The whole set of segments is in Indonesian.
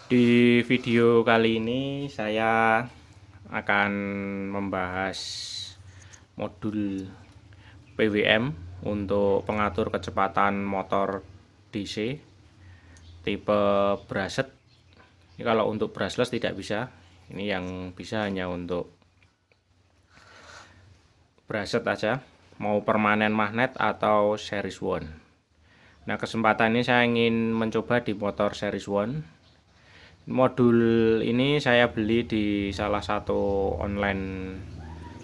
Di video kali ini saya akan membahas modul PWM untuk pengatur kecepatan motor DC tipe brushed. Ini kalau untuk brushless tidak bisa. Ini yang bisa hanya untuk brushed aja, mau permanen magnet atau series 1. Nah, kesempatan ini saya ingin mencoba di motor series 1. Modul ini saya beli di salah satu online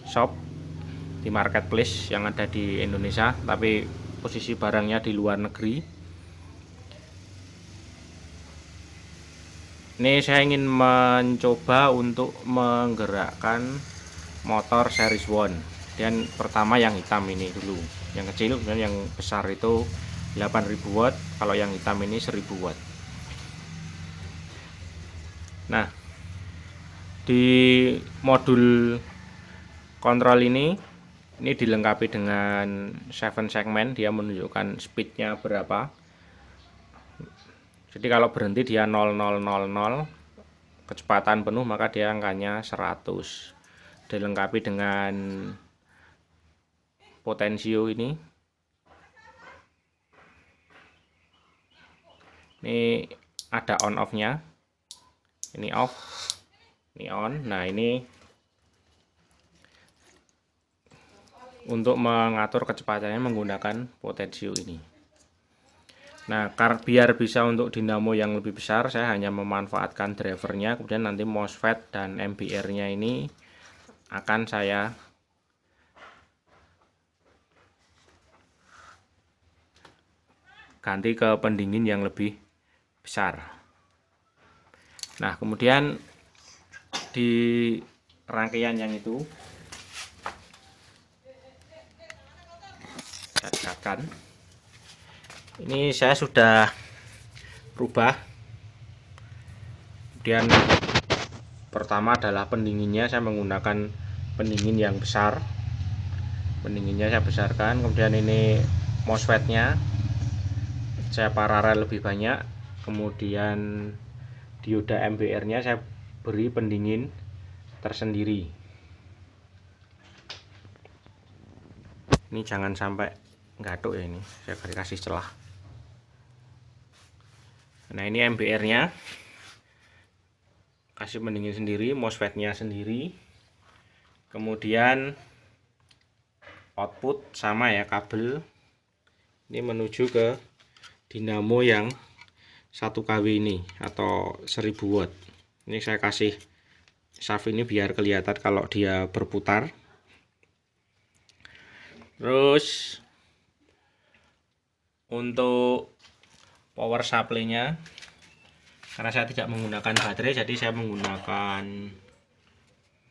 shop di marketplace yang ada di Indonesia, tapi posisi barangnya di luar negeri. Ini saya ingin mencoba untuk menggerakkan motor series 1. Dan pertama yang hitam ini dulu, yang kecil, kemudian yang besar itu 8000 watt, kalau yang hitam ini 1000 watt. Nah, di modul kontrol ini dilengkapi dengan 7 segmen. Dia menunjukkan speednya berapa. Jadi kalau berhenti dia 0000, kecepatan penuh maka dia angkanya 100. Dilengkapi dengan potensio ini. Ini ada on off nya. Ini off, ini on. Nah, ini untuk mengatur kecepatannya menggunakan potensio ini. Nah, biar bisa untuk dinamo yang lebih besar, saya hanya memanfaatkan drivernya, kemudian nanti MOSFET dan MBR-nya ini akan saya ganti ke pendingin yang lebih besar. Nah, kemudian di rangkaian yang itu saya dekatkan. Ini saya sudah rubah. Kemudian pertama adalah pendinginnya, saya menggunakan pendingin yang besar. Pendinginnya saya besarkan. Kemudian ini MOSFET-nya saya paralel lebih banyak. Kemudian dioda MBR-nya saya beri pendingin tersendiri. Ini jangan sampai gatuk ya, ini saya kasih celah. Nah, ini MBR-nya kasih pendingin sendiri, MOSFET-nya sendiri. Kemudian output sama ya, kabel ini menuju ke dinamo yang 1 kW ini atau 1000 watt. Ini saya kasih shaft ini biar kelihatan kalau dia berputar. Terus untuk power supply-nya, karena saya tidak menggunakan baterai, jadi saya menggunakan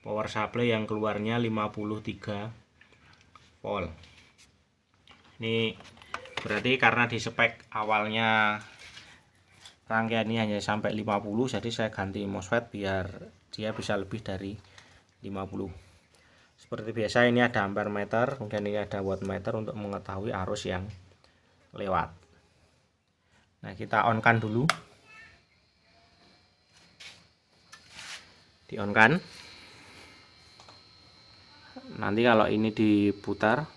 power supply yang keluarnya 53 volt. Ini berarti karena di spek awalnya rangkaian ini hanya sampai 50, jadi saya ganti MOSFET biar dia bisa lebih dari 50. Seperti biasa ini ada ampere meter, kemudian ini ada watt meter untuk mengetahui arus yang lewat. Nah, kita on kan dulu. Di on kan. Nanti kalau ini diputar,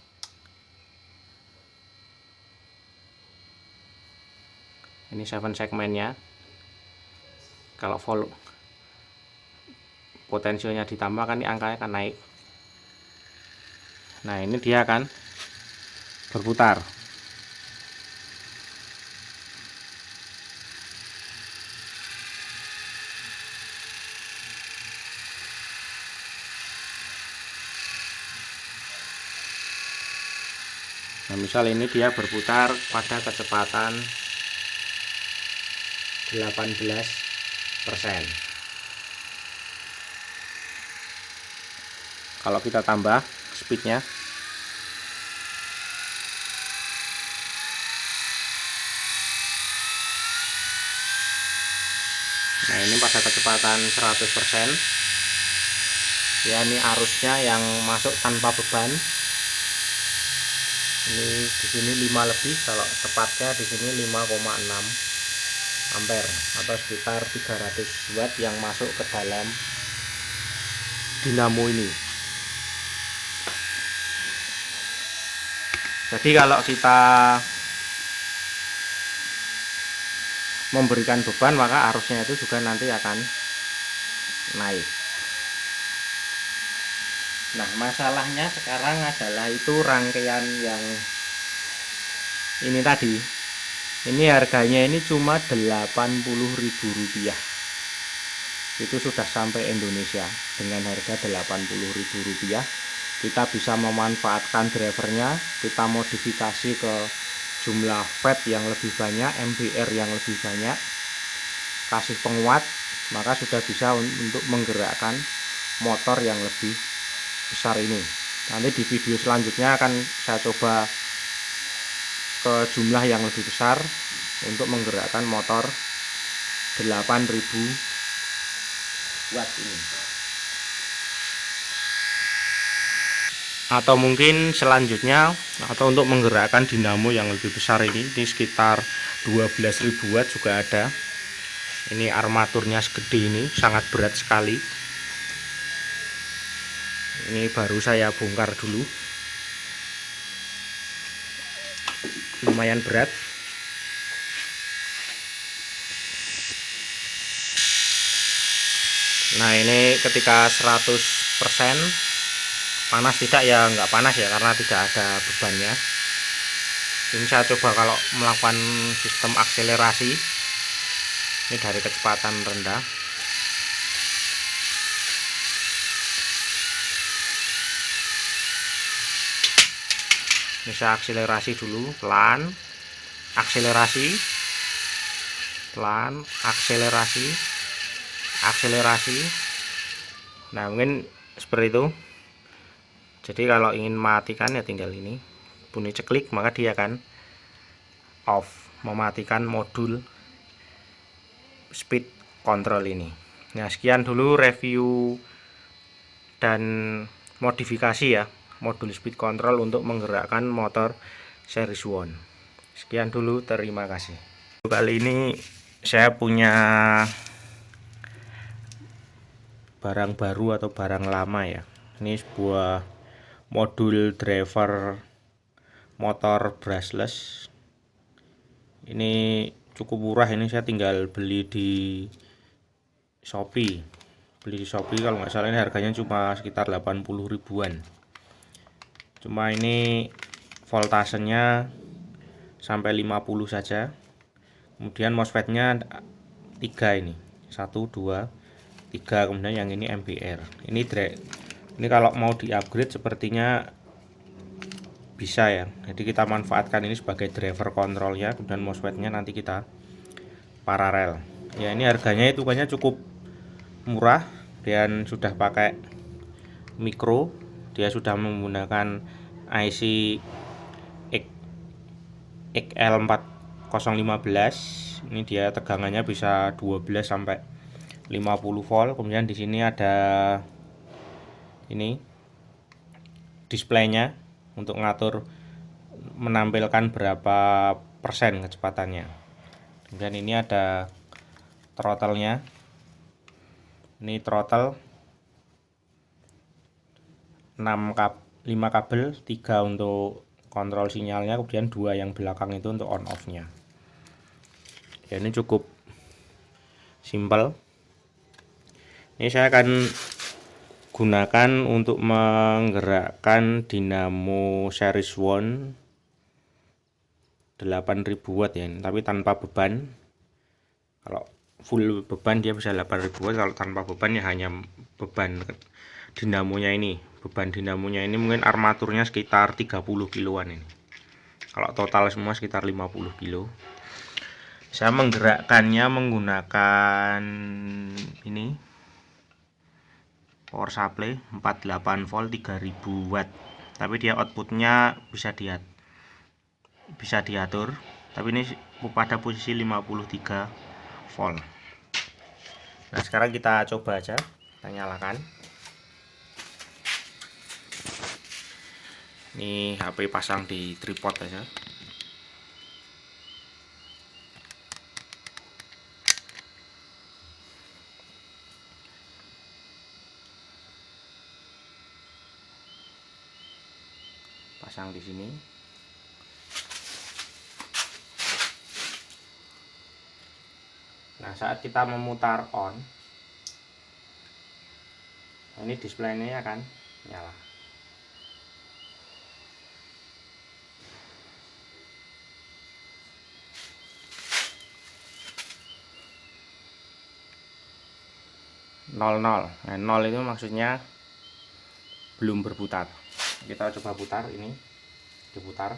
ini 7 segmennya. Kalau volt potensialnya ditambah kan ini angkanya akan naik. Nah, ini dia akan berputar. Nah, misal ini dia berputar pada kecepatan 18%. Kalau kita tambah speednya, nah ini pada kecepatan 100%. Ya, ini arusnya yang masuk tanpa beban. Ini di sini 5 lebih, kalau tepatnya di sini 5,6. ampere atau sekitar 300 watt yang masuk ke dalam dinamo ini. Jadi kalau kita memberikan beban, maka arusnya itu juga nanti akan naik. Nah, masalahnya sekarang adalah itu rangkaian yang ini tadi. Ini harganya ini cuma Rp80.000. Itu sudah sampai Indonesia dengan harga Rp80.000. Kita bisa memanfaatkan drivernya, kita modifikasi ke jumlah watt yang lebih banyak, MBR yang lebih banyak, kasih penguat, maka sudah bisa untuk menggerakkan motor yang lebih besar ini. Nanti di video selanjutnya akan saya coba ke jumlah yang lebih besar untuk menggerakkan motor 8.000 watt ini. Atau mungkin selanjutnya, atau untuk menggerakkan dinamo yang lebih besar ini sekitar 12.000 watt juga ada. Ini armaturnya segede ini, sangat berat sekali. Ini baru saya bongkar dulu, lumayan berat. Nah, ini ketika 100% panas tidak ya, nggak panas ya, karena tidak ada bebannya. Ini saya coba kalau melakukan sistem akselerasi ini dari kecepatan rendah. Ini saya akselerasi dulu, pelan, akselerasi, pelan, akselerasi, akselerasi. Nah, mungkin seperti itu. Jadi kalau ingin matikan ya tinggal ini bunyi ceklik, maka dia akan off, mematikan modul speed control ini. Nah, sekian dulu review dan modifikasi ya modul speed control untuk menggerakkan motor series 1. Sekian dulu, terima kasih. Kali ini saya punya barang baru atau barang lama ya. Ini sebuah modul driver motor brushless. Ini cukup murah, ini saya tinggal beli di Shopee. Kalau nggak salah ini harganya cuma sekitar 80 ribuan. Cuma ini voltasenya sampai 50 saja. Kemudian MOSFET-nya 3 ini. 1 2 3, kemudian yang ini MBR. Ini kalau mau di-upgrade sepertinya bisa ya. Jadi kita manfaatkan ini sebagai driver kontrolnya, kemudian MOSFET-nya nanti kita paralel. Ya, ini harganya itu kayaknya cukup murah dan sudah pakai mikro. Dia sudah menggunakan IC XL4015. Ini dia tegangannya bisa 12 sampai 50 volt. Kemudian di sini ada ini displaynya untuk ngatur menampilkan berapa persen kecepatannya. Kemudian ini ada throttle-nya. Ini throttle 5 kabel, 3 untuk kontrol sinyalnya, kemudian 2 yang belakang itu untuk on off-nya. Ya, ini cukup simple. Ini saya akan gunakan untuk menggerakkan dinamo series 1 8.000 watt ya, tapi tanpa beban. Kalau full beban dia bisa 8.000 watt, kalau tanpa beban ya hanya beban dinamonya ini. Beban dinamonya ini mungkin armaturnya sekitar 30 kiloan ini. Kalau total semua sekitar 50 kilo. Saya menggerakkannya menggunakan ini power supply 48 volt 3000 watt, tapi dia outputnya bisa diatur, tapi ini pada posisi 53 volt. Nah, sekarang kita coba aja, kita nyalakan. Ini HP pasang di tripod aja. pasang di sini. Nah, saat kita memutar on, ini displaynya akan nyala. Nol. Nah, 0 itu maksudnya belum berputar. Kita coba putar, ini diputar.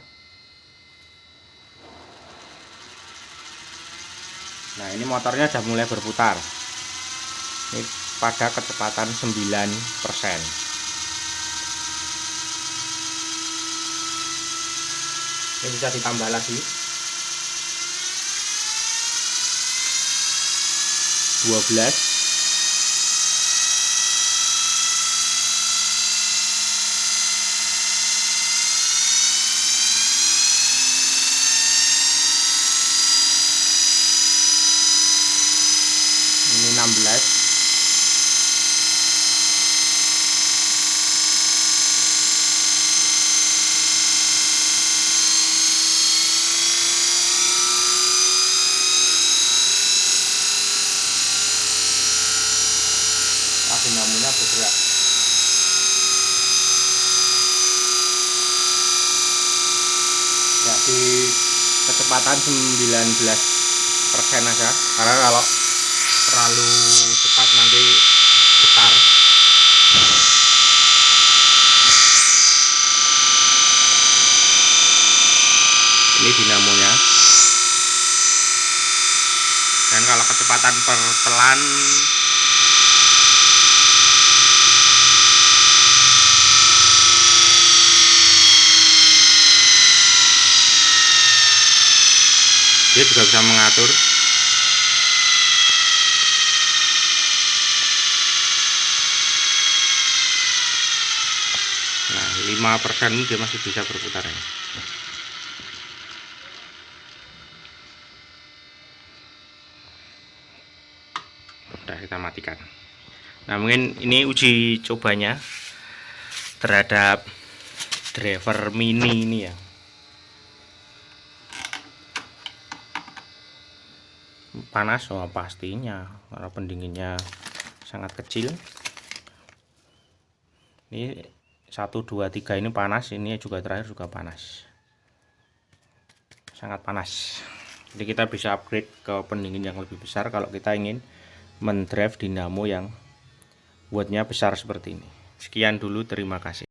Nah, ini motornya sudah mulai berputar. Ini pada kecepatan 9%. Ini bisa ditambah lagi 12. Ini 16. Dinamonya bergerak. Ya, di kecepatan 19% aja, karena kalau terlalu cepat nanti getar. Ini dinamonya. Dan kalau kecepatan pelan dia juga bisa mengatur. Nah, 5% dia masih bisa berputar ya. Udah, kita matikan. Nah, mungkin ini uji cobanya terhadap driver mini ini ya. Panas, oh pastinya, karena pendinginnya sangat kecil. Ini 1, 2, 3 ini panas, ini juga terakhir juga panas, sangat panas. Jadi kita bisa upgrade ke pendingin yang lebih besar kalau kita ingin mendrive dinamo yang wattnya besar seperti ini. Sekian dulu, terima kasih.